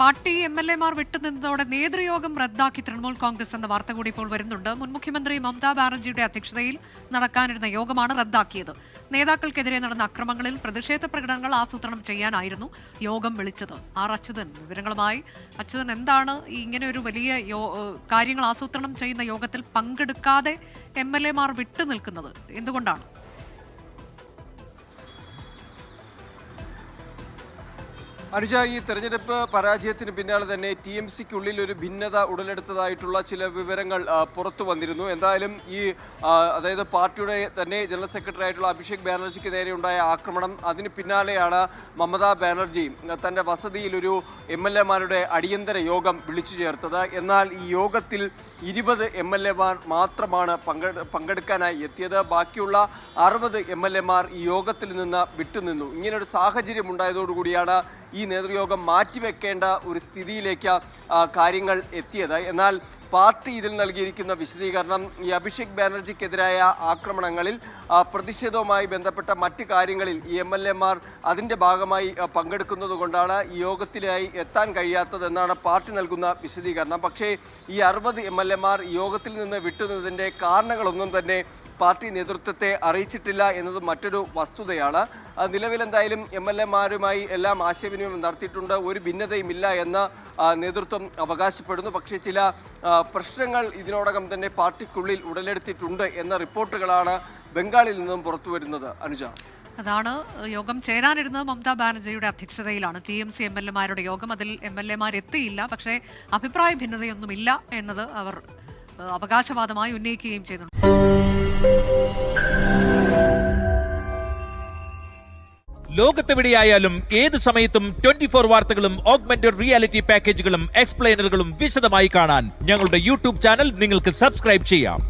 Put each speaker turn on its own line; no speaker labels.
Party എംഎൽഎമാർ വിട്ടുനിന്നതോടെ നേതൃയോഗം റദ്ദാക്കി തൃണമൂൽ കോൺഗ്രസ് എന്ന വാർത്ത കൂടി ഇപ്പോൾ വരുന്നുണ്ട്. മുൻ മുഖ്യമന്ത്രി മമതാ ബാനർജിയുടെ അധ്യക്ഷതയിൽ നടക്കാനിരുന്ന യോഗമാണ് റദ്ദാക്കിയത്. നേതാക്കൾക്കെതിരെ നടന്ന അക്രമങ്ങളിൽ പ്രതിഷേധ പ്രകടനങ്ങൾ ആസൂത്രണം ചെയ്യാനായിരുന്നു യോഗം വിളിച്ചത്. ആർ അച്യുതൻ വിവരങ്ങളുമായി. അച്യുതൻ, എന്താണ് ഇങ്ങനെ ഒരു വലിയ കാര്യങ്ങൾ ആസൂത്രണം ചെയ്യുന്ന യോഗത്തിൽ പങ്കെടുക്കാതെ എംഎൽഎമാർ വിട്ടുനിൽക്കുന്നത്? എന്തുകൊണ്ടാണ്?
അനുജ, ഈ തെരഞ്ഞെടുപ്പ് പരാജയത്തിന് പിന്നാലെ തന്നെ TMCക്കുള്ളിൽ ഒരു ഭിന്നത ഉടലെടുത്തതായിട്ടുള്ള ചില വിവരങ്ങൾ പുറത്തു വന്നിരുന്നു. എന്തായാലും അതായത് പാർട്ടിയുടെ തന്നെ ജനറൽ സെക്രട്ടറി ആയിട്ടുള്ള അഭിഷേക് ബാനർജിക്ക് നേരെയുണ്ടായ ആക്രമണം, അതിന് പിന്നാലെയാണ് മമതാ ബാനർജി തൻ്റെ വസതിയിലൊരു MLA-മാരുടെ അടിയന്തര യോഗം വിളിച്ചു ചേർത്തത്. എന്നാൽ ഈ യോഗത്തിൽ 20 MLA-മാർ മാത്രമാണ് പങ്കെടുക്കാനായി എത്തിയത്. ബാക്കിയുള്ള 60 MLA-മാർ ഈ യോഗത്തിൽ നിന്ന് വിട്ടുനിന്നു. ഇങ്ങനൊരു സാഹചര്യം ഉണ്ടായതോടുകൂടിയാണ് ഈ നേതൃയോഗം മാറ്റിവെക്കേണ്ട ഒരു സ്ഥിതിയിലേക്ക് കാര്യങ്ങൾ എത്തിയത്. എന്നാൽ പാർട്ടി ഇതിൽ നൽകിയിരിക്കുന്ന വിശദീകരണം, ഈ അഭിഷേക് ബാനർജിക്കെതിരായ ആക്രമണങ്ങളിൽ പ്രതിഷേധവുമായി ബന്ധപ്പെട്ട മറ്റ് കാര്യങ്ങളിൽ ഈ MLA-മാർ അതിൻ്റെ ഭാഗമായി പങ്കെടുക്കുന്നത് കൊണ്ടാണ് ഈ യോഗത്തിനായി എത്താൻ കഴിയാത്തതെന്നാണ് പാർട്ടി നൽകുന്ന വിശദീകരണം. പക്ഷേ ഈ 60 MLA-മാർ ഈ യോഗത്തിൽ നിന്ന് വിട്ടുനിന്നതിൻ്റെ കാരണങ്ങളൊന്നും തന്നെ പാർട്ടി നേതൃത്വത്തെ അറിയിച്ചിട്ടില്ല എന്നത് മറ്റൊരു വസ്തുതയാണ്. നിലവിലെന്തായാലും MLA-മാരുമായി എല്ലാം ആശയവിനിമയം നടത്തിയിട്ടുണ്ട്. ഒരു ഭിന്നതയുമില്ല എന്ന് നേതൃത്വം അവകാശപ്പെടുന്നു. പക്ഷേ ചില പ്രശ്നങ്ങൾ ഇതിനോടകം തന്നെ പാർട്ടിക്കുള്ളിൽ ഉടലെടുത്തിട്ടുണ്ട് എന്ന റിപ്പോർട്ടുകളാണ് ബംഗാളിൽ നിന്നും പുറത്തു വരുന്നത്. അനുജ,
അതാണ് യോഗം ചേരാനിരുന്നത് മമതാ ബാനർജിയുടെ അധ്യക്ഷതയിലാണ്. TMC MLA-മാരുടെ യോഗം. അതിൽ MLA-മാർ എത്തിയില്ല. പക്ഷേ അഭിപ്രായ ഭിന്നതയൊന്നുമില്ല എന്നത് അവർ അവകാശവാദമായി ഉന്നയിക്കുകയും ചെയ്യുന്നുണ്ട്.
ലോകത്തെവിടെയായാലും ഏത് സമയത്തും 24 വാർത്തകളും ഓഗ്മെന്റഡ് റിയാലിറ്റി പാക്കേജുകളും എക്സ്പ്ലെയിനറുകളും വിശദമായി കാണാൻ ഞങ്ങളുടെ YouTube ചാനൽ നിങ്ങൾക്ക് സബ്സ്ക്രൈബ് ചെയ്യാം.